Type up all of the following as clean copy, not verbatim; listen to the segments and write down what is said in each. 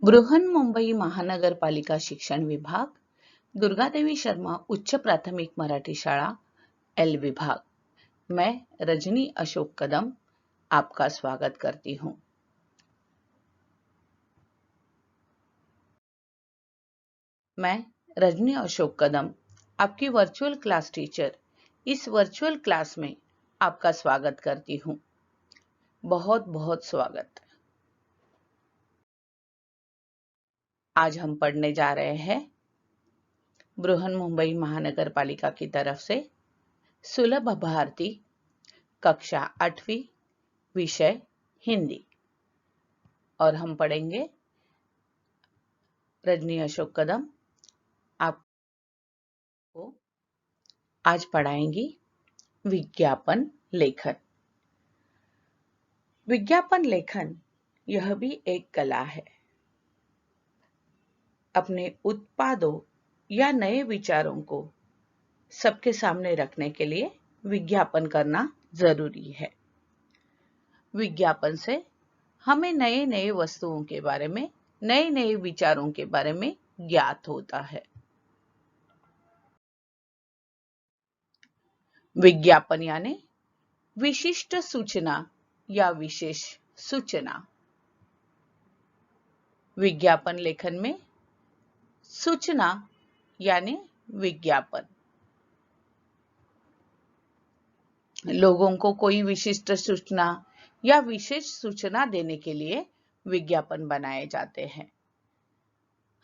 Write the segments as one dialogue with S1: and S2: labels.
S1: बृहन्मुंबई महानगरपालिका शिक्षण विभाग, दुर्गादेवी शर्मा उच्च प्राथमिक मराठी शाळा, एल विभाग। मैं रजनी अशोक कदम आपका स्वागत करती हूँ। मैं रजनी अशोक कदम, आपकी वर्चुअल क्लास टीचर, इस वर्चुअल क्लास में आपका स्वागत करती हूँ। बहुत बहुत स्वागत। आज हम पढ़ने जा रहे हैं बृहन्मुंबई महानगरपालिका की तरफ से सुलभ भारती, कक्षा 8वीं, विषय हिंदी। और हम पढ़ेंगे रजनी अशोक कदम आपको आज पढ़ाएंगी विज्ञापन लेखन। विज्ञापन लेखन यह भी एक कला है। अपने उत्पादों या नए विचारों को सबके सामने रखने के लिए विज्ञापन करना जरूरी है। विज्ञापन से हमें नए नए वस्तुओं के बारे में, नए नए विचारों के बारे में ज्ञात होता है। विज्ञापन यानी विशिष्ट सूचना या विशेष सूचना। विज्ञापन लेखन में सूचना यानी विज्ञापन, लोगों को कोई विशिष्ट सूचना या विशेष सूचना देने के लिए विज्ञापन बनाए जाते हैं।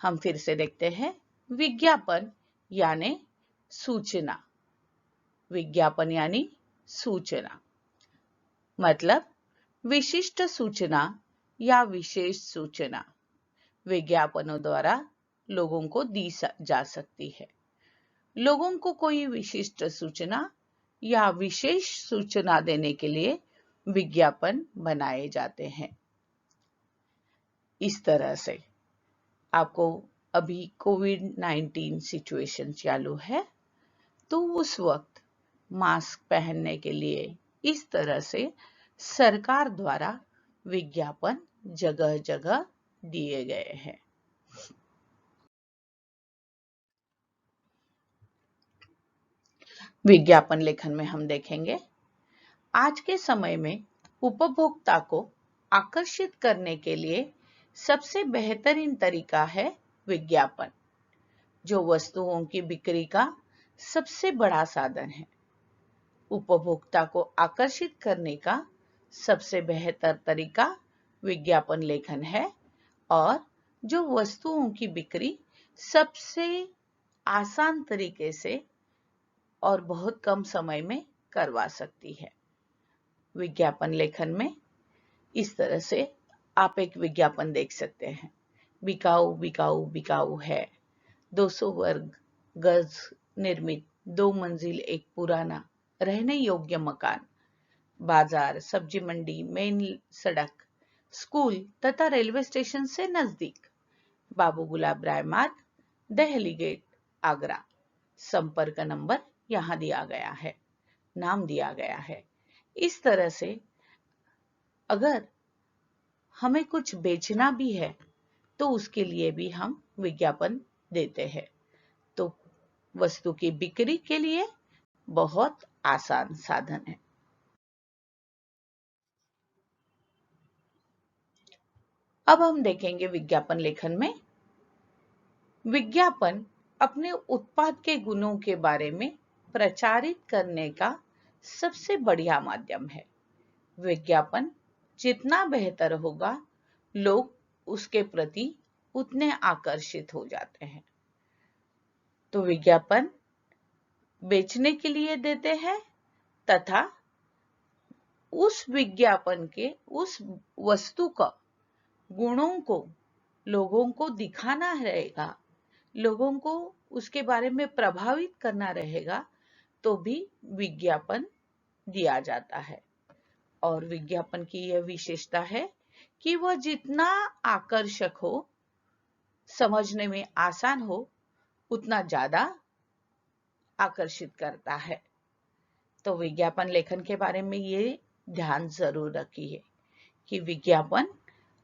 S1: हम फिर से देखते हैं, विज्ञापन यानी सूचना। विज्ञापन यानी सूचना मतलब विशिष्ट सूचना या विशेष सूचना विज्ञापनों द्वारा लोगों को दी जा सकती है। लोगों को कोई विशिष्ट सूचना या विशेष सूचना देने के लिए विज्ञापन बनाए जाते हैं। इस तरह से आपको अभी कोविड-19 सिचुएशन चालू है, तो उस वक्त मास्क पहनने के लिए इस तरह से सरकार द्वारा विज्ञापन जगह जगह दिए गए हैं। विज्ञापन लेखन में हम देखेंगे, आज के समय में उपभोक्ता को आकर्षित करने के लिए सबसे बेहतरीन तरीका है विज्ञापन, जो वस्तुओं की बिक्री का सबसे बड़ा साधन है। उपभोक्ता को आकर्षित करने का सबसे बेहतर तरीका विज्ञापन लेखन है और जो वस्तुओं की बिक्री सबसे आसान तरीके से और बहुत कम समय में करवा सकती है। विज्ञापन लेखन में इस तरह से आप एक विज्ञापन देख सकते हैं। बिकाऊ बिकाऊ बिकाऊ है, 200 वर्ग गज निर्मित 2 मंजिल एक पुराना रहने योग्य मकान, बाजार, सब्जी मंडी, मेन सड़क, स्कूल तथा रेलवे स्टेशन से नजदीक, बाबू गुलाब राय मार्ग, दिल्ली गेट, आगरा। संपर्क नंबर यहाँ दिया गया है, नाम दिया गया है। इस तरह से अगर हमें कुछ बेचना भी है तो उसके लिए भी हम विज्ञापन देते हैं। तो वस्तु की बिक्री के लिए बहुत आसान साधन है। अब हम देखेंगे विज्ञापन लेखन में, विज्ञापन अपने उत्पाद के गुणों के बारे में प्रचारित करने का सबसे बढ़िया माध्यम है। विज्ञापन जितना बेहतर होगा, लोग उसके प्रति उतने आकर्षित हो जाते हैं। तो विज्ञापन बेचने के लिए देते हैं तथा उस विज्ञापन के उस वस्तु का गुणों को लोगों को दिखाना रहेगा, लोगों को उसके बारे में प्रभावित करना रहेगा, तो भी विज्ञापन दिया जाता है। और विज्ञापन की यह विशेषता है कि वह जितना आकर्षक हो, समझने में आसान हो, उतना ज्यादा आकर्षित करता है। तो विज्ञापन लेखन के बारे में ये ध्यान जरूर रखिए कि विज्ञापन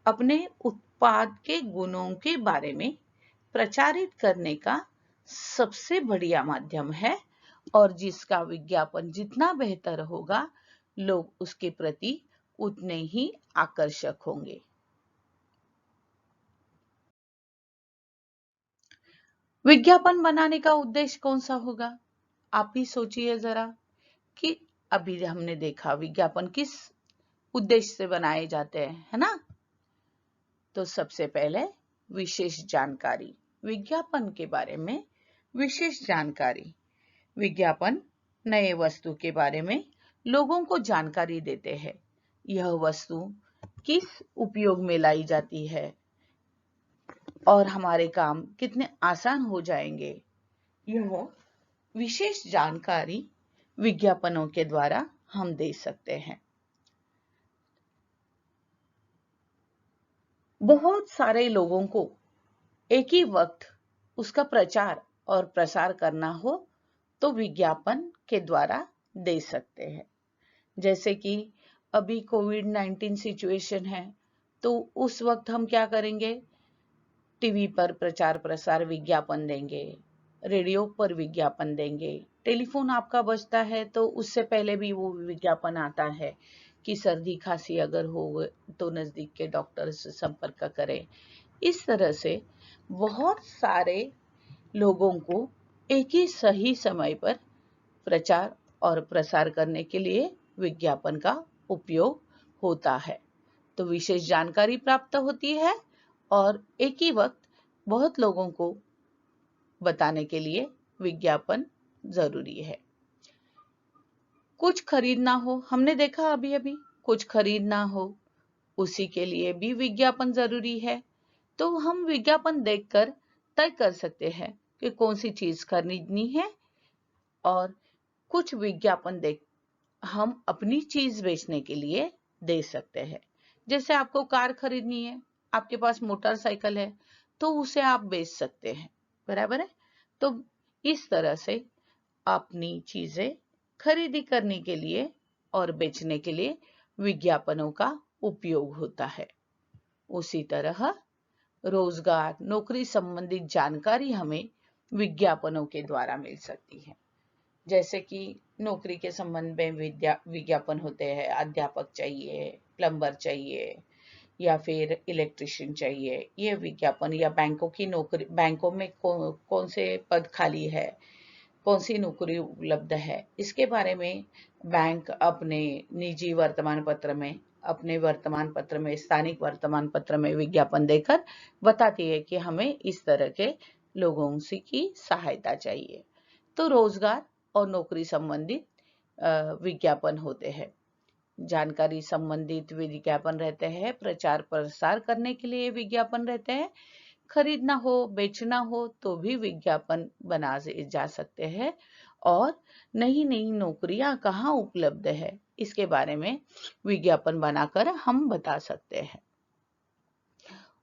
S1: अपने उत्पाद के गुणों के बारे में प्रचारित करने का सबसे बढ़िया माध्यम है और जिसका विज्ञापन जितना बेहतर होगा, लोग उसके प्रति उतने ही आकर्षक होंगे। विज्ञापन बनाने का उद्देश्य कौन सा होगा? आप ही सोचिए जरा कि अभी हमने देखा विज्ञापन किस उद्देश्य से बनाए जाते हैं, है ना? तो सबसे पहले विशेष जानकारी, विज्ञापन के बारे में विशेष जानकारी। विज्ञापन नए वस्तु के बारे में लोगों को जानकारी देते हैं। यह वस्तु किस उपयोग में लाई जाती है और हमारे काम कितने आसान हो जाएंगे, यह विशेष जानकारी विज्ञापनों के द्वारा हम दे सकते हैं। बहुत सारे लोगों को एक ही वक्त उसका प्रचार और प्रसार करना हो तो विज्ञापन के द्वारा दे सकते हैं। जैसे कि अभी कोविड-19 सिचुएशन है, तो उस वक्त हम क्या करेंगे? टीवी पर प्रचार प्रसार विज्ञापन देंगे, रेडियो पर विज्ञापन देंगे, टेलीफोन आपका बजता है तो उससे पहले भी वो विज्ञापन आता है कि सर्दी खांसी अगर हो तो नजदीक के डॉक्टर से संपर्क करें। इस तरह से बहुत सारे लोगों को एक ही सही समय पर प्रचार और प्रसार करने के लिए विज्ञापन का उपयोग होता है। तो विशेष जानकारी प्राप्त होती है और एक ही वक्त बहुत लोगों को बताने के लिए विज्ञापन जरूरी है। कुछ खरीदना हो, हमने देखा अभी अभी कुछ खरीदना हो, उसी के लिए भी विज्ञापन जरूरी है। तो हम विज्ञापन देखकर तय कर सकते हैं कि कौन सी चीज खरीदनी है और कुछ विज्ञापन देख हम अपनी चीज बेचने के लिए दे सकते हैं। जैसे आपको कार खरीदनी है, आपके पास मोटरसाइकिल है, तो उसे आप बेच सकते हैं, बराबर है? तो इस तरह से अपनी चीजें खरीदी करने के लिए और बेचने के लिए विज्ञापनों का उपयोग होता है। उसी तरह रोजगार, नौकरी संबंधित जानकारी हमें विज्ञापनों के द्वारा मिल सकती है। जैसे कि नौकरी के संबंध में विज्ञापन होते हैं, अध्यापक चाहिए, प्लम्बर चाहिए या फिर इलेक्ट्रिशियन चाहिए, ये विज्ञापन, या बैंकों की नौकरी, बैंकों में कौन से पद खाली है, कौन सी नौकरी उपलब्ध है, इसके बारे में बैंक अपने निजी वर्तमान पत्र में, अपने वर्तमान पत्र में, स्थानिक वर्तमान पत्र में विज्ञापन देकर बताती है कि हमें इस तरह के लोगों से की सहायता चाहिए। तो रोजगार और नौकरी संबंधित विज्ञापन होते हैं। जानकारी संबंधित विज्ञापन रहते हैं, प्रचार प्रसार करने के लिए विज्ञापन रहते हैं, खरीदना हो, बेचना हो तो भी विज्ञापन बना जा सकते हैं और नई नई नौकरियां कहाँ उपलब्ध है इसके बारे में विज्ञापन बनाकर हम बता सकते हैं।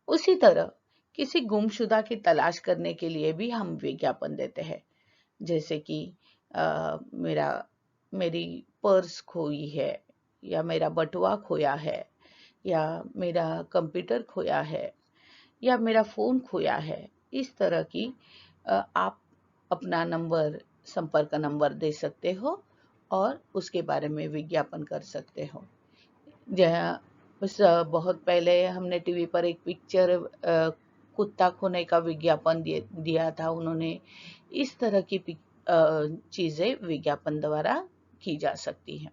S1: उसी तरह किसी गुमशुदा की तलाश करने के लिए भी हम विज्ञापन देते हैं। जैसे कि मेरी पर्स खोई है, या मेरा बटुआ खोया है, या मेरा कंप्यूटर खोया है, या मेरा फोन खोया है। इस तरह की आप अपना नंबर, संपर्क नंबर दे सकते हो और उसके बारे में विज्ञापन कर सकते हो। बस बहुत पहले हमने टीवी पर एक पिक्चर कुत्ता खोने का विज्ञापन दिया था उन्होंने। इस तरह की चीजें विज्ञापन द्वारा की जा सकती हैं।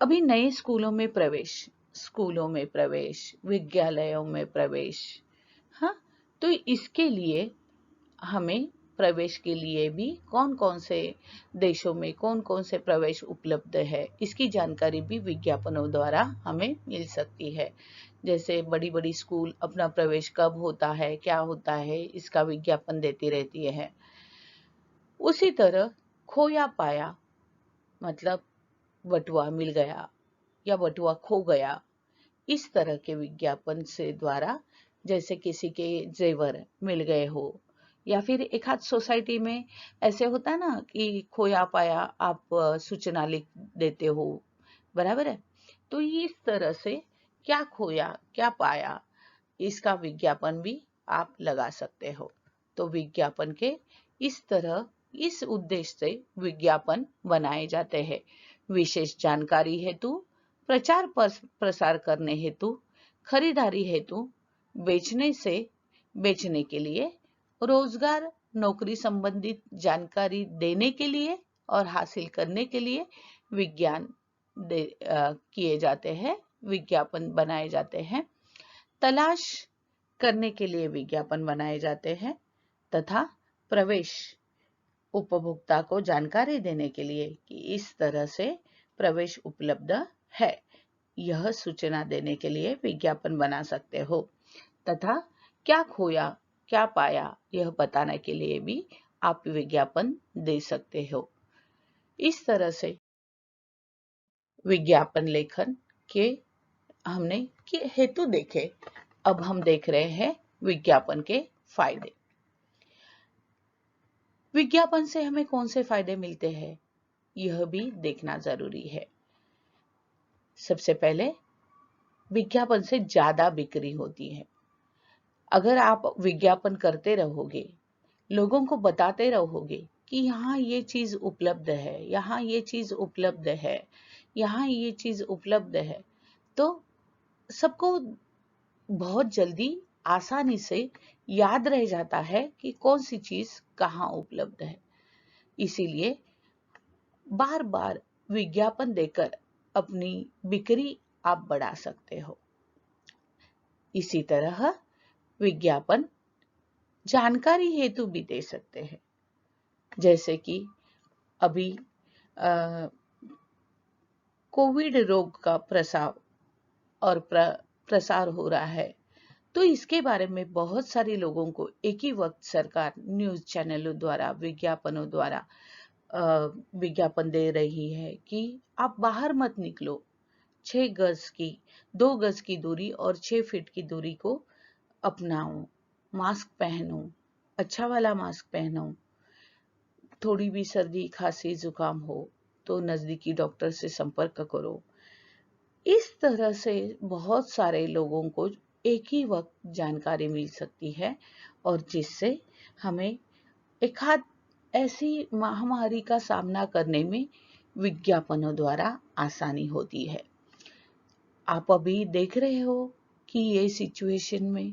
S1: अभी नए स्कूलों में प्रवेश, विद्यालयों में प्रवेश, हाँ, तो इसके लिए हमें प्रवेश के लिए भी कौन कौन से देशों में कौन कौन से प्रवेश उपलब्ध है, इसकी जानकारी भी विज्ञापनों द्वारा हमें मिल सकती है। जैसे बड़ी बड़ी स्कूल अपना प्रवेश कब होता है, क्या होता है, इसका विज्ञापन देती रहती है। उसी तरह खोया पाया, मतलब बटुआ मिल गया या बटुआ खो गया, इस तरह के विज्ञापन से द्वारा, जैसे किसी के जेवर मिल गए हो, या फिर एक आध सोसाइटी में ऐसे होता है ना कि खोया पाया आप सूचना लिख देते हो, बराबर है? तो इस तरह से क्या खोया क्या पाया, इसका विज्ञापन भी आप लगा सकते हो। तो विज्ञापन के इस तरह इस उद्देश्य से विज्ञापन बनाए जाते हैं। विशेष जानकारी हेतु, प्रचार प्रसार करने हेतु, खरीदारी हेतु, बेचने के लिए, रोजगार नौकरी संबंधित जानकारी देने के लिए और हासिल करने के लिए किए जाते हैं, विज्ञापन बनाए जाते हैं। तलाश करने के लिए विज्ञापन बनाए जाते हैं तथा प्रवेश उपभोक्ता को जानकारी देने के लिए कि इस तरह से प्रवेश उपलब्ध है, यह सूचना देने के लिए विज्ञापन बना सकते हो तथा क्या खोया क्या पाया यह बताने के लिए भी आप विज्ञापन दे सकते हो। इस तरह से विज्ञापन लेखन के हमने हेतु देखे। अब हम देख रहे हैं विज्ञापन के फायदे। विज्ञापन से हमें कौन से फायदे मिलते हैं यह भी देखना जरूरी है। सबसे पहले विज्ञापन से ज्यादा बिक्री होती है। अगर आप विज्ञापन करते रहोगे, लोगों को बताते रहोगे कि यहाँ ये चीज उपलब्ध है, यहाँ ये चीज उपलब्ध है, यहाँ ये चीज उपलब्ध है, तो सबको बहुत जल्दी आसानी से याद रह जाता है कि कौन सी चीज कहाँ उपलब्ध है। इसीलिए बार बार विज्ञापन देकर अपनी बिक्री आप बढ़ा सकते हो। इसी तरह विज्ञापन जानकारी हेतु भी दे सकते हैं। जैसे कि अभी कोविड रोग का प्रसार हो रहा है, तो इसके बारे में बहुत सारे लोगों को एक ही वक्त सरकार न्यूज चैनलों द्वारा विज्ञापनों द्वारा विज्ञापन दे रही है कि आप बाहर मत निकलो, 2 गज की दूरी और 6 फीट की दूरी को अपनाओ, मास्क पहनो, अच्छा वाला मास्क पहनो, थोड़ी भी सर्दी खांसी जुकाम हो तो नजदीकी डॉक्टर से संपर्क करो। इस तरह से बहुत सारे लोगों को एक ही वक्त जानकारी मिल सकती है और जिससे हमें एक आध ऐसी महामारी का सामना करने में विज्ञापनों द्वारा आसानी होती है। आप अभी देख रहे हो कि ये सिचुएशन में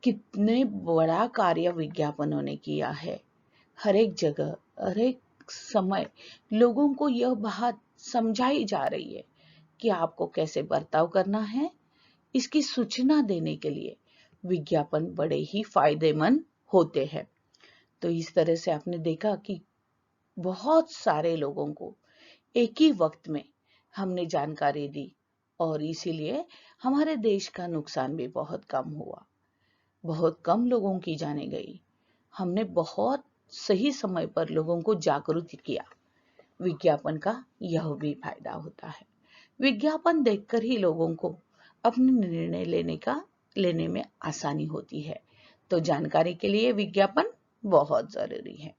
S1: कितने बड़ा कार्य विज्ञापनों ने किया है। हर एक जगह हर एक समय लोगों को यह बात समझाई जा रही है कि आपको कैसे बर्ताव करना है। इसकी सूचना देने के लिए विज्ञापन बड़े ही फायदेमंद होते हैं। तो इस तरह से आपने देखा कि बहुत सारे लोगों को एक ही वक्त में हमने जानकारी दी और इसीलिए हमारे देश का नुकसान भी बहुत कम हुआ, बहुत कम लोगों की जाने गई। हमने बहुत सही समय पर लोगों को जागरूक किया। विज्ञापन का यह भी फायदा होता है। विज्ञापन देखकर ही लोगों को अपने निर्णय लेने में आसानी होती है। तो जानकारी के लिए विज्ञापन बहुत जरूरी है।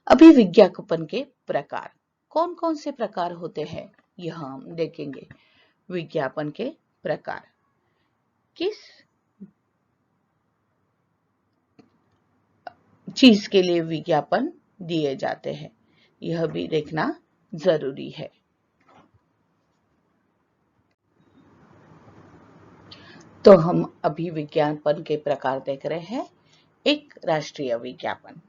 S1: अभी विज्ञापन के प्रकार कौन कौन से प्रकार होते हैं यह हम देखेंगे। विज्ञापन के प्रकार किस चीज के लिए विज्ञापन दिए जाते हैं यह भी देखना जरूरी है। तो हम अभी विज्ञापन के प्रकार देख रहे हैं। एक राष्ट्रीय विज्ञापन,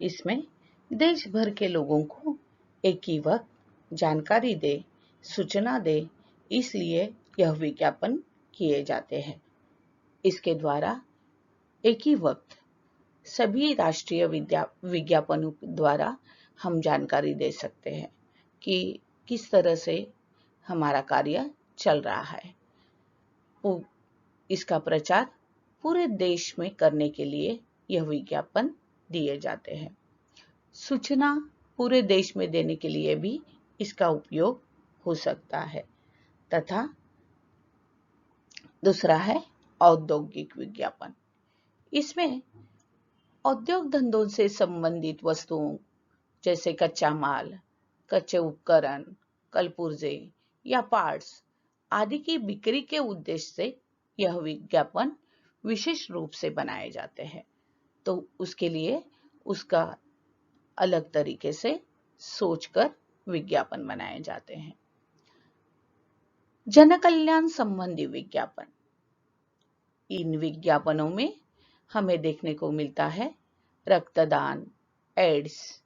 S1: इसमें देश भर के लोगों को एक ही वक्त जानकारी दे, सूचना दे, इसलिए यह विज्ञापन किए जाते हैं। इसके द्वारा एक ही वक्त सभी राष्ट्रीय विज्ञापनों द्वारा हम जानकारी दे सकते हैं कि किस तरह से हमारा कार्य चल रहा है। इसका प्रचार पूरे देश में करने के लिए यह विज्ञापन दिए जाते हैं। सूचना पूरे देश में देने के लिए भी इसका उपयोग हो सकता है। तथा दूसरा है औद्योगिक विज्ञापन। इसमें औद्योग धंधों से संबंधित वस्तुओं जैसे कच्चा माल, कच्चे उपकरण, कलपुर्जे या पार्ट्स आदि की बिक्री के उद्देश्य से यह विज्ञापन विशेष रूप से बनाए जाते हैं। तो उसके लिए उसका अलग तरीके से सोचकर विज्ञापन बनाए जाते हैं। जन कल्याण संबंधी विज्ञापन। इन विज्ञापनों में हमें देखने को मिलता है रक्तदान, एड्स,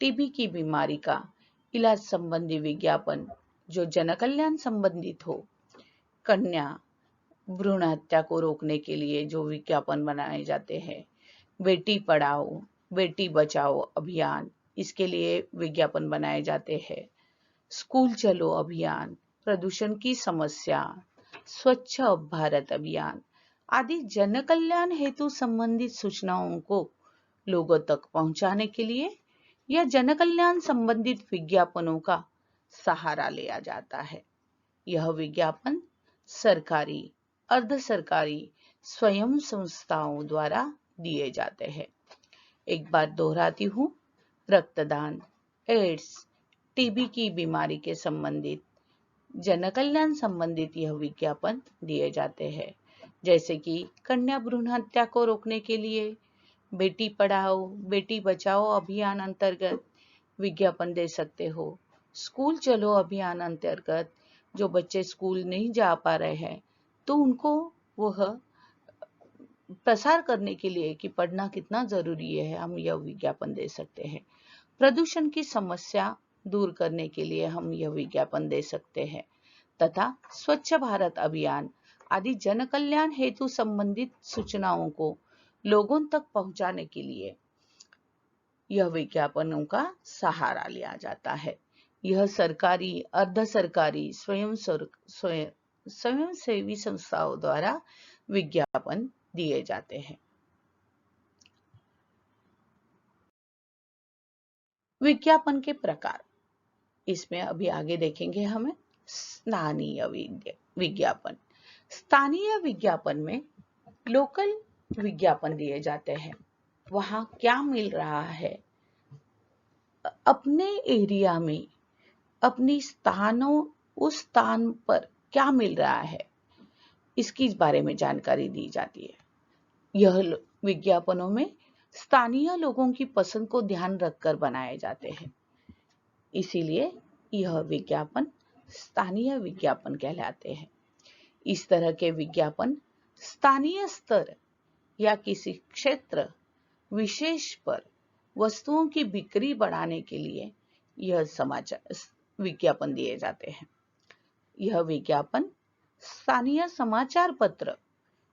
S1: टीबी की बीमारी का इलाज संबंधी विज्ञापन जो जन कल्याण संबंधित हो, कन्या भ्रूण हत्या को रोकने के लिए जो विज्ञापन बनाए जाते हैं, बेटी पढ़ाओ बेटी बचाओ अभियान, इसके लिए विज्ञापन बनाए जाते हैं, स्कूल चलो अभियान, प्रदूषण की समस्या, स्वच्छ भारत अभियान आदि जन कल्याण हेतु संबंधित सूचनाओं को लोगों तक पहुंचाने के लिए या जन कल्याण संबंधित विज्ञापनों का सहारा लिया जाता है। यह विज्ञापन सरकारी, अर्ध सरकारी, स्वयं संस्थाओं द्वारा दिए जाते हैं। एक बार दोहराती हूँ, रक्तदान, एड्स, टीबी की बीमारी के संबंधित जन कल्याण संबंधित यह विज्ञापन दिए जाते हैं, जैसे कि कन्या भ्रूण हत्या को रोकने के लिए बेटी पढ़ाओ बेटी बचाओ अभियान अंतर्गत विज्ञापन दे सकते हो। स्कूल चलो अभियान अंतर्गत जो बच्चे स्कूल नहीं जा पा रहे हैं तो उनको वह प्रसार करने के लिए कि पढ़ना कितना जरूरी है, हम यह विज्ञापन दे सकते हैं। प्रदूषण की समस्या दूर करने के लिए हम यह विज्ञापन दे सकते हैं तथा स्वच्छ भारत अभियान आदि जन कल्याण हेतु संबंधित सूचनाओं को लोगों तक पहुंचाने के लिए यह विज्ञापनों का सहारा लिया जाता है। यह सरकारी, अर्ध सरकारी, स्वयंसेवी संस्थाओं द्वारा विज्ञापन दिए जाते हैं। विज्ञापन के प्रकार, इसमें अभी आगे देखेंगे हमें स्थानीय विज्ञापन। स्थानीय विज्ञापन में लोकल विज्ञापन दिए जाते हैं। वहां क्या मिल रहा है, अपने एरिया में, अपनी स्थानों, उस स्थान पर क्या मिल रहा है, इसकी बारे में जानकारी दी जाती है। यह विज्ञापनों में स्थानीय लोगों की पसंद को ध्यान रखकर बनाए जाते हैं, इसीलिए यह विज्ञापन स्थानीय विज्ञापन कहलाते हैं। इस तरह के विज्ञापन स्थानीय स्तर या किसी क्षेत्र विशेष पर वस्तुओं की बिक्री बढ़ाने के लिए यह समाचार विज्ञापन दिए जाते हैं। यह विज्ञापन स्थानीय समाचार पत्र,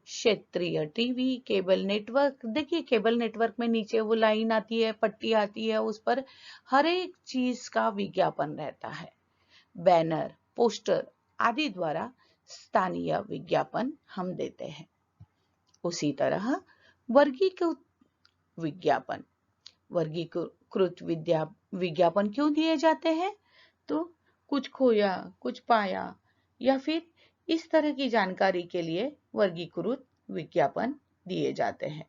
S1: क्षेत्रीय टीवी, केबल नेटवर्क, देखिए केबल नेटवर्क में नीचे वो लाइन आती है, पट्टी आती है, उस पर हर एक चीज का विज्ञापन रहता है। बैनर, पोस्टर आदि द्वारा स्थानीय विज्ञापन हम देते हैं। उसी तरह वर्गीकृत विज्ञापन, वर्गीकृत विज्ञापन क्यों दिए जाते हैं, तो कुछ खोया कुछ पाया या फिर इस तरह की जानकारी के लिए वर्गीकृत विज्ञापन दिए जाते हैं,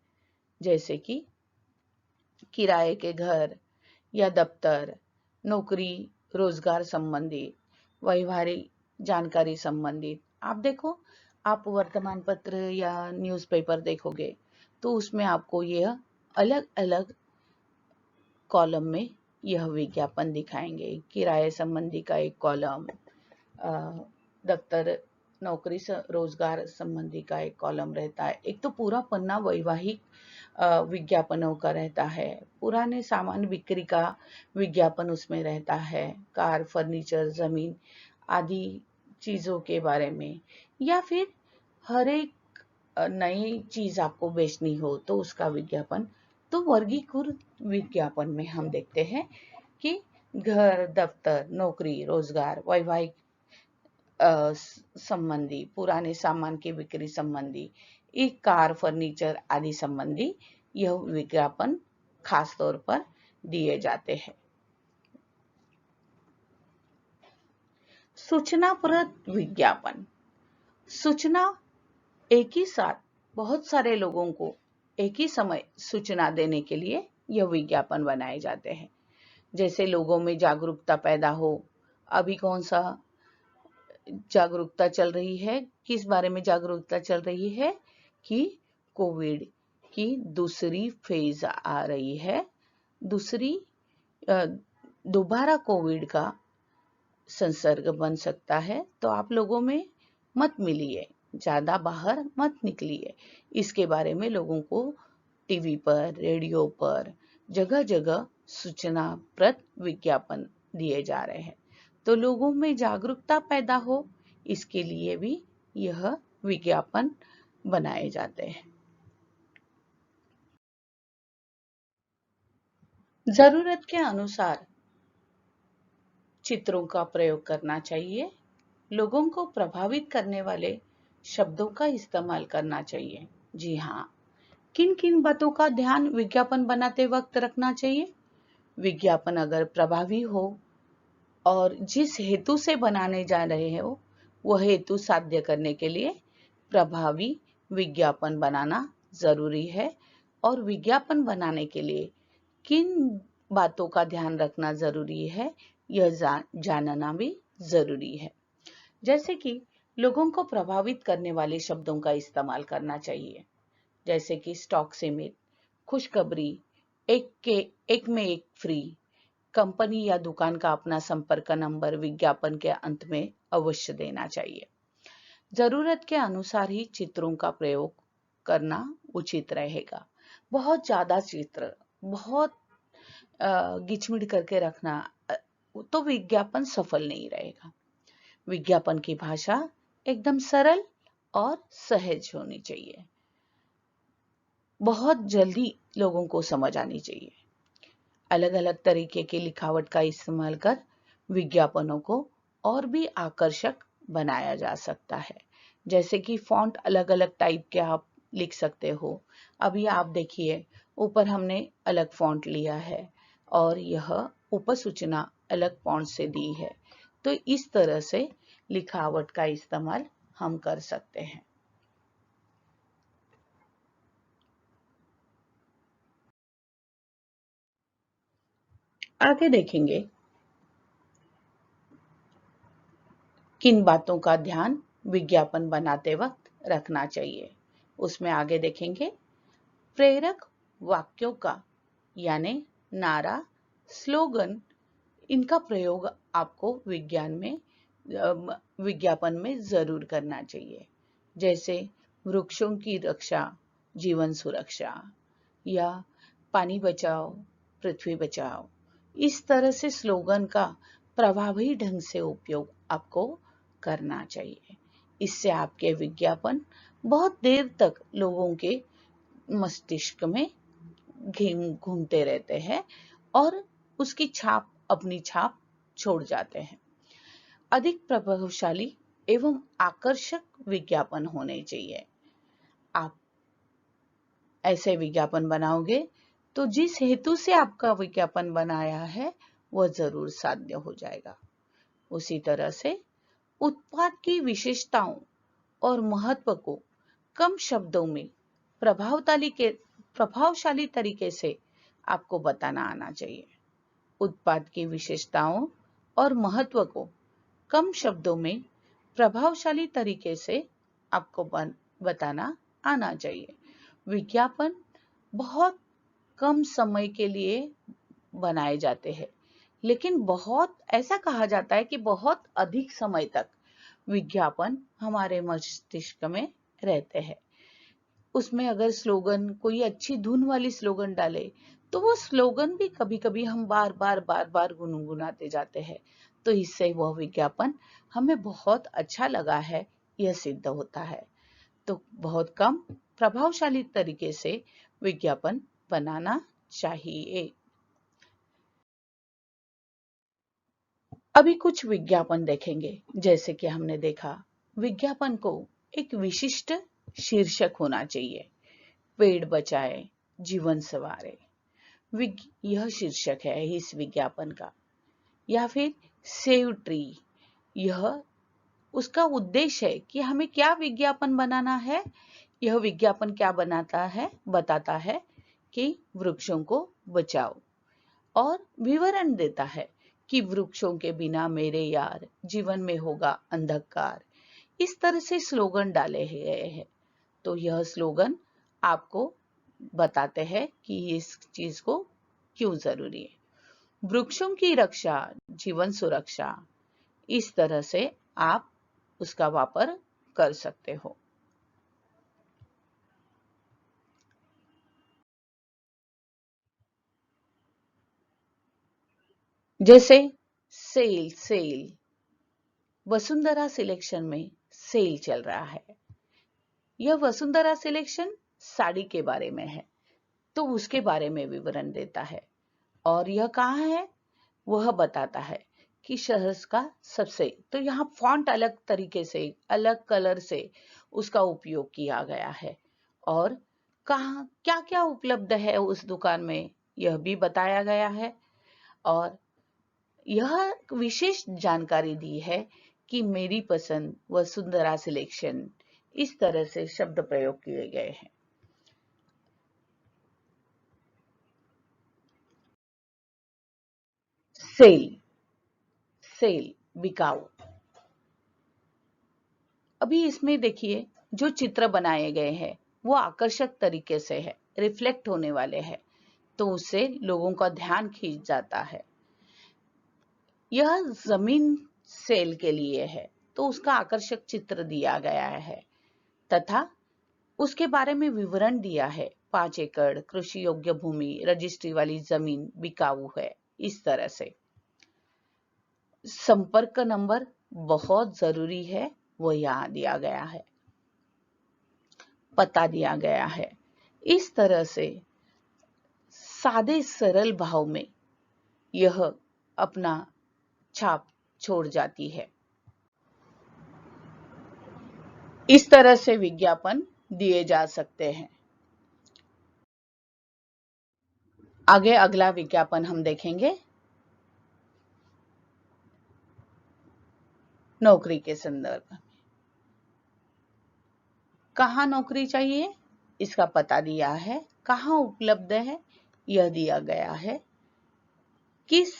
S1: जैसे कि किराए के घर या दफ्तर, नौकरी रोजगार संबंधित, व्यवहारिक जानकारी संबंधित। आप देखो, आप वर्तमान पत्र या न्यूज़पेपर देखोगे तो उसमें आपको यह अलग अलग कॉलम में यह विज्ञापन दिखाएंगे। किराए संबंधी का एक कॉलम, दफ्तर नौकरी रोजगार संबंधी का एक कॉलम रहता है। एक तो पूरा पन्ना वैवाहिक विज्ञापनों का रहता है, पुराने सामान बिक्री का विज्ञापन उसमें रहता है, कार, फर्नीचर, जमीन आदि चीजों के बारे में, या फिर हर एक नई चीज आपको बेचनी हो तो उसका विज्ञापन। तो वर्गीकृत विज्ञापन में हम देखते हैं कि घर, दफ्तर, नौकरी, रोजगार, वैवाहिक संबंधी, पुराने सामान की बिक्री संबंधी, एक कार, फर्नीचर आदि संबंधी यह विज्ञापन खास तौर पर दिए जाते हैं। सूचनाप्रद विज्ञापन, सूचना एक ही साथ बहुत सारे लोगों को एक ही समय सूचना देने के लिए यह विज्ञापन बनाए जाते हैं। जैसे लोगों में जागरूकता पैदा हो, अभी कौन सा जागरूकता चल रही है। किस बारे में जागरूकता चल रही है कि कोविड की दूसरी फेज आ रही है, दोबारा कोविड का संसर्ग बन सकता है, तो आप लोगों में मत मिलिए, ज्यादा बाहर मत निकलिए। इसके बारे में लोगों को टीवी पर, रेडियो पर, जगह जगह सूचनाप्रद विज्ञापन दिए जा रहे हैं। तो लोगों में जागरूकता पैदा हो, इसके लिए भी यह विज्ञापन बनाए जाते हैं। जरूरत के अनुसार चित्रों का प्रयोग करना चाहिए। लोगों को प्रभावित करने वाले शब्दों का इस्तेमाल करना चाहिए। जी हाँ, किन किन बातों का ध्यान विज्ञापन बनाते वक्त रखना चाहिए? विज्ञापन अगर प्रभावी हो और जिस हेतु से बनाने जा रहे हो, वह हेतु साध्य करने के लिए प्रभावी विज्ञापन बनाना जरूरी है। और विज्ञापन बनाने के लिए किन बातों का ध्यान रखना जरूरी है, यह जानना भी जरूरी है। जैसे कि लोगों को प्रभावित करने वाले शब्दों का इस्तेमाल करना चाहिए, जैसे कि स्टॉक सीमित, खुशखबरी, एक में एक फ्री, कंपनी या दुकान का अपना संपर्क नंबर विज्ञापन के अंत में अवश्य देना चाहिए। जरूरत के अनुसार ही चित्रों का प्रयोग करना उचित रहेगा। बहुत ज्यादा चित्र, बहुत गिचमिड करके रखना तो विज्ञापन सफल नहीं रहेगा। विज्ञापन की भाषा एकदम सरल और सहज होनी चाहिए, बहुत जल्दी लोगों को समझ आनी चाहिए। अलग अलग तरीके की लिखावट का इस्तेमाल कर विज्ञापनों को और भी आकर्षक बनाया जा सकता है। जैसे कि फॉन्ट अलग अलग टाइप के आप लिख सकते हो। अभी आप देखिए, ऊपर हमने अलग फॉन्ट लिया है और यह उपसूचना अलग फॉन्ट से दी है। तो इस तरह से लिखावट का इस्तेमाल हम कर सकते हैं। आगे देखेंगे किन बातों का ध्यान विज्ञापन बनाते वक्त रखना चाहिए। उसमें आगे देखेंगे प्रेरक वाक्यों का, यानी नारा, स्लोगन, इनका प्रयोग आपको विज्ञापन में जरूर करना चाहिए। जैसे वृक्षों की रक्षा, जीवन सुरक्षा, या पानी बचाओ, पृथ्वी बचाओ। इस तरह से स्लोगन का प्रभावी ढंग से उपयोग आपको करना चाहिए। इससे आपके विज्ञापन बहुत देर तक लोगों के मस्तिष्क में घूमते रहते हैं और उसकी छाप, अपनी छाप छोड़ जाते हैं। अधिक प्रभावशाली एवं आकर्षक विज्ञापन होने चाहिए। आप ऐसे विज्ञापन बनाओगे तो जिस हेतु से आपका विज्ञापन बनाया है वह जरूर साध्य हो जाएगा। उसी तरह से उत्पाद की विशेषताओं और महत्व को कम शब्दों में प्रभावशाली तरीके से आपको बताना आना चाहिए। उत्पाद की विशेषताओं और महत्व को कम शब्दों में प्रभावशाली तरीके से आपको बताना आना चाहिए। विज्ञापन बहुत कम समय के लिए बनाए जाते हैं, लेकिन बहुत ऐसा कहा जाता है कि बहुत अधिक समय तक विज्ञापन हमारे मस्तिष्क में रहते हैं। उसमें अगर स्लोगन, कोई अच्छी धुन वाली स्लोगन डाले तो वो स्लोगन भी कभी कभी हम बार बार गुनगुनाते जाते हैं। तो इससे वह विज्ञापन हमें बहुत अच्छा लगा है, यह सिद्ध होता है। तो बहुत कम प्रभावशाली तरीके से विज्ञापन बनाना चाहिए। अभी कुछ विज्ञापन देखेंगे। जैसे कि हमने देखा, विज्ञापन को एक विशिष्ट शीर्षक होना चाहिए। पेड़ बचाए, जीवन संवारे, यह शीर्षक है इस विज्ञापन का। या फिर सेव ट्री, यह उसका उद्देश्य है कि हमें क्या विज्ञापन बनाना है। यह विज्ञापन क्या बताता है कि वृक्षों को बचाओ, और विवरण देता है कि वृक्षों के बिना मेरे यार जीवन में होगा अंधकार। इस तरह से स्लोगन डाले गए हैं। तो यह स्लोगन आपको बताते हैं कि इस चीज को क्यों जरूरी है। वृक्षों की रक्षा जीवन सुरक्षा, इस तरह से आप उसका वापर कर सकते हो। जैसे सेल सेल, वसुंधरा सिलेक्शन में सेल चल रहा है। यह वसुंधरा सिलेक्शन साड़ी के बारे में है, तो उसके बारे में विवरण देता है। और यह कहाँ है वह बताता है कि शहर का सबसे, तो यहाँ फॉन्ट अलग तरीके से अलग कलर से उसका उपयोग किया गया है। और कहाँ क्या क्या उपलब्ध है उस दुकान में यह भी बताया गया है। और यह विशेष जानकारी दी है कि मेरी पसंद वसुंधरा सिलेक्शन, इस तरह से शब्द प्रयोग किए गए हैं। सेल सेल बिकाऊ। अभी इसमें देखिए जो चित्र बनाए गए हैं वो आकर्षक तरीके से है, रिफ्लेक्ट होने वाले हैं, तो उससे लोगों का ध्यान खींच जाता है। यह जमीन सेल के लिए है, तो उसका आकर्षक चित्र दिया गया है तथा उसके बारे में विवरण दिया है। 5 एकड़ कृषि योग्य भूमि, रजिस्ट्री वाली जमीन बिकाऊ है, इस तरह से। संपर्क नंबर बहुत जरूरी है, वो यहाँ दिया गया है, पता दिया गया है। इस तरह से सादे सरल भाव में यह अपना छाप छोड़ जाती है। इस तरह से विज्ञापन दिए जा सकते हैं। आगे अगला विज्ञापन हम देखेंगे नौकरी के संदर्भ में। कहाँ नौकरी चाहिए इसका पता दिया है, कहाँ उपलब्ध है यह दिया गया है, किस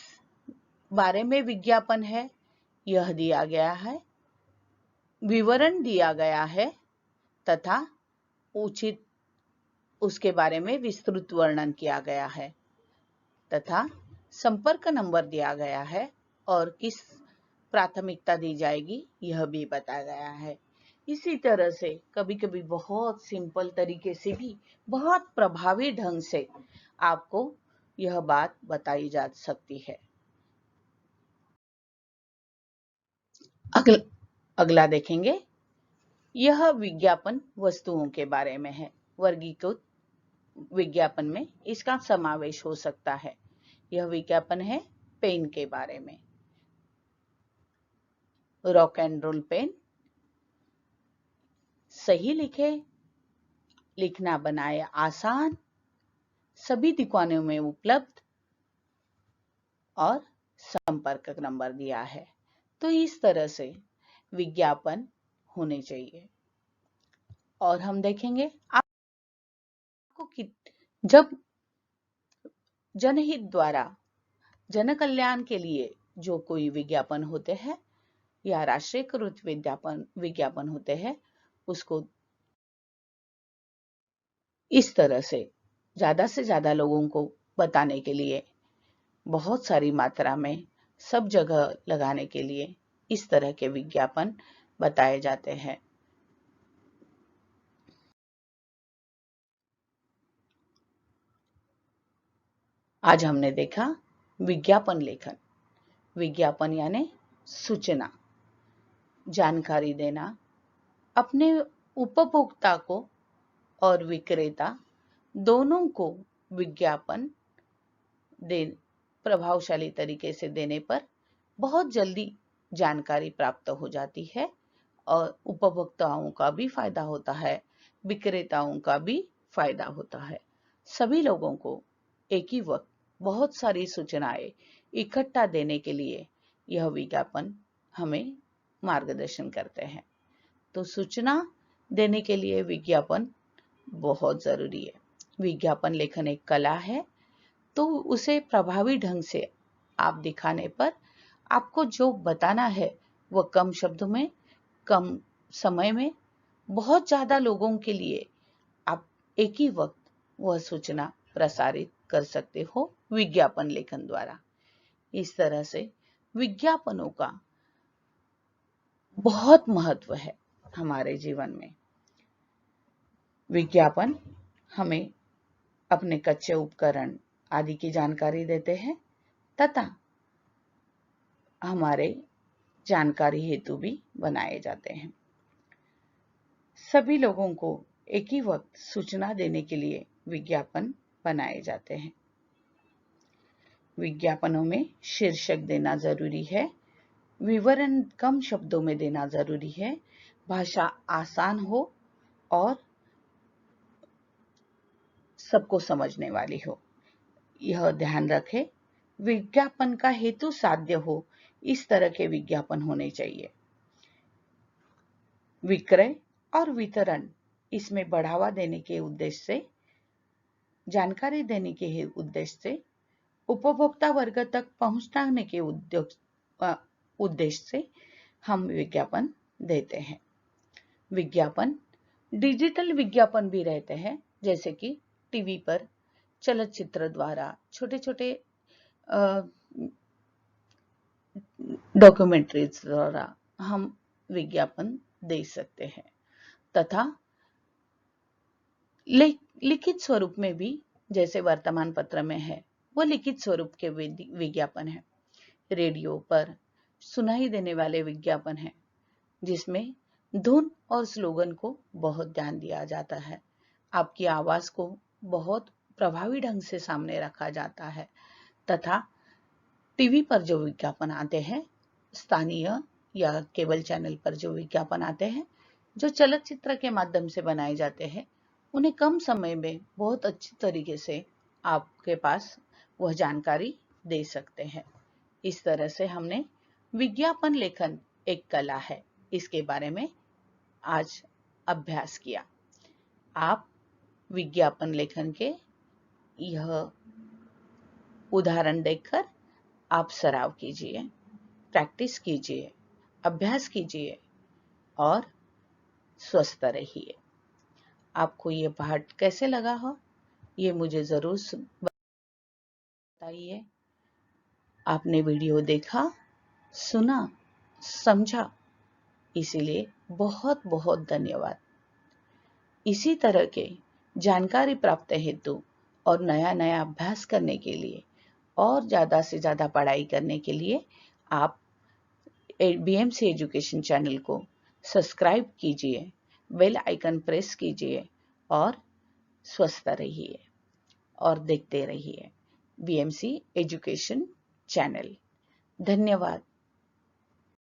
S1: बारे में विज्ञापन है यह दिया गया है, विवरण दिया गया है तथा उचित उसके बारे में विस्तृत वर्णन किया गया है तथा संपर्क नंबर दिया गया है और किस प्राथमिकता दी जाएगी यह भी बताया गया है। इसी तरह से कभी कभी बहुत सिंपल तरीके से भी बहुत प्रभावी ढंग से आपको यह बात बताई जा सकती है। अगला देखेंगे, यह विज्ञापन वस्तुओं के बारे में है। वर्गीकृत विज्ञापन में इसका समावेश हो सकता है। यह विज्ञापन है पेन के बारे में। रॉक एंड रोल पेन, सही लिखे, लिखना बनाए आसान, सभी दुकानों में उपलब्ध और संपर्क नंबर दिया है। तो इस तरह से विज्ञापन होने चाहिए। और हम देखेंगे आपको जब जनहित द्वारा जन कल्याण के लिए जो कोई विज्ञापन होते हैं या राष्ट्रीयकृत विज्ञापन होते हैं, उसको इस तरह से ज्यादा लोगों को बताने के लिए, बहुत सारी मात्रा में सब जगह लगाने के लिए इस तरह के विज्ञापन बताए जाते हैं। आज हमने देखा विज्ञापन लेखन। विज्ञापन यानी सूचना, जानकारी देना, अपने उपभोक्ता को और विक्रेता दोनों को विज्ञापन दे प्रभावशाली तरीके से देने पर बहुत जल्दी जानकारी प्राप्त हो जाती है और उपभोक्ताओं का भी फायदा होता है, विक्रेताओं का भी फायदा होता है। सभी लोगों को एक ही वक्त बहुत सारी सूचनाएं इकट्ठा देने के लिए यह विज्ञापन हमें मार्गदर्शन करते हैं। तो सूचना देने के लिए विज्ञापन बहुत जरूरी है। विज्ञापन लेखन एक कला है, तो उसे प्रभावी ढंग से आप दिखाने पर आपको जो बताना है वह कम शब्दों में, कम समय में, बहुत ज्यादा लोगों के लिए आप एक ही वक्त वह सूचना प्रसारित कर सकते हो विज्ञापन लेखन द्वारा। इस तरह से विज्ञापनों का बहुत महत्व है हमारे जीवन में। विज्ञापन हमें अपने कच्चे उपकरण आदि की जानकारी देते हैं तथा हमारे जानकारी हेतु भी बनाए जाते हैं। सभी लोगों को एक ही वक्त सूचना देने के लिए विज्ञापन बनाए जाते हैं। विज्ञापनों में शीर्षक देना जरूरी है, विवरण कम शब्दों में देना जरूरी है, भाषा आसान हो और सबको समझने वाली हो। यह ध्यान रखें, विज्ञापन का हेतु साध्य हो, इस तरह के विज्ञापन होने चाहिए। विक्रय और वितरण, इसमें बढ़ावा देने के उद्देश्य से, जानकारी देने के उद्देश्य से, उपभोक्ता वर्ग तक पहुंचाने के उद्देश्य से हम विज्ञापन देते हैं। विज्ञापन डिजिटल विज्ञापन भी रहते हैं, जैसे कि टीवी पर चलचित्र द्वारा, छोटे छोटे डॉक्यूमेंट्रीज द्वारा हम विज्ञापन दे सकते हैं तथा लिखित स्वरूप में भी, जैसे वर्तमान पत्र में है, वो लिखित स्वरूप के विज्ञापन है। रेडियो पर सुनाई देने वाले विज्ञापन है, जिसमें धुन और स्लोगन को बहुत ध्यान दिया जाता है। आपकी आवाज को बहुत प्रभावी ढंग से सामने रखा जाता है तथा टीवी पर जो विज्ञापन आते हैं, स्थानीय या केबल चैनल पर जो विज्ञापन आते हैं, जो चलचित्र के माध्यम से बनाए जाते हैं, उन्हें कम समय में बहुत अच्छी तरीके से आपके पास वह जानकारी दे सकते हैं। इस तरह से हमने विज्ञापन लेखन एक कला है, इसके बारे में आज अभ्यास किया। आप विज्ञापन लेखन के यह उदाहरण देखकर आप सराव कीजिए, प्रैक्टिस कीजिए, अभ्यास कीजिए और स्वस्थ रहिए। आपको ये पाठ कैसे लगा हो, ये मुझे जरूर बताइए। आपने वीडियो देखा, सुना, समझा, इसीलिए बहुत बहुत धन्यवाद। इसी तरह के जानकारी प्राप्त हेतु और नया नया अभ्यास करने के लिए और ज्यादा से ज्यादा पढ़ाई करने के लिए आप BMC एजुकेशन चैनल को सब्सक्राइब कीजिए, बेल आइकन प्रेस कीजिए और स्वस्थ रहिए और देखते रहिए BMC एजुकेशन चैनल। धन्यवाद।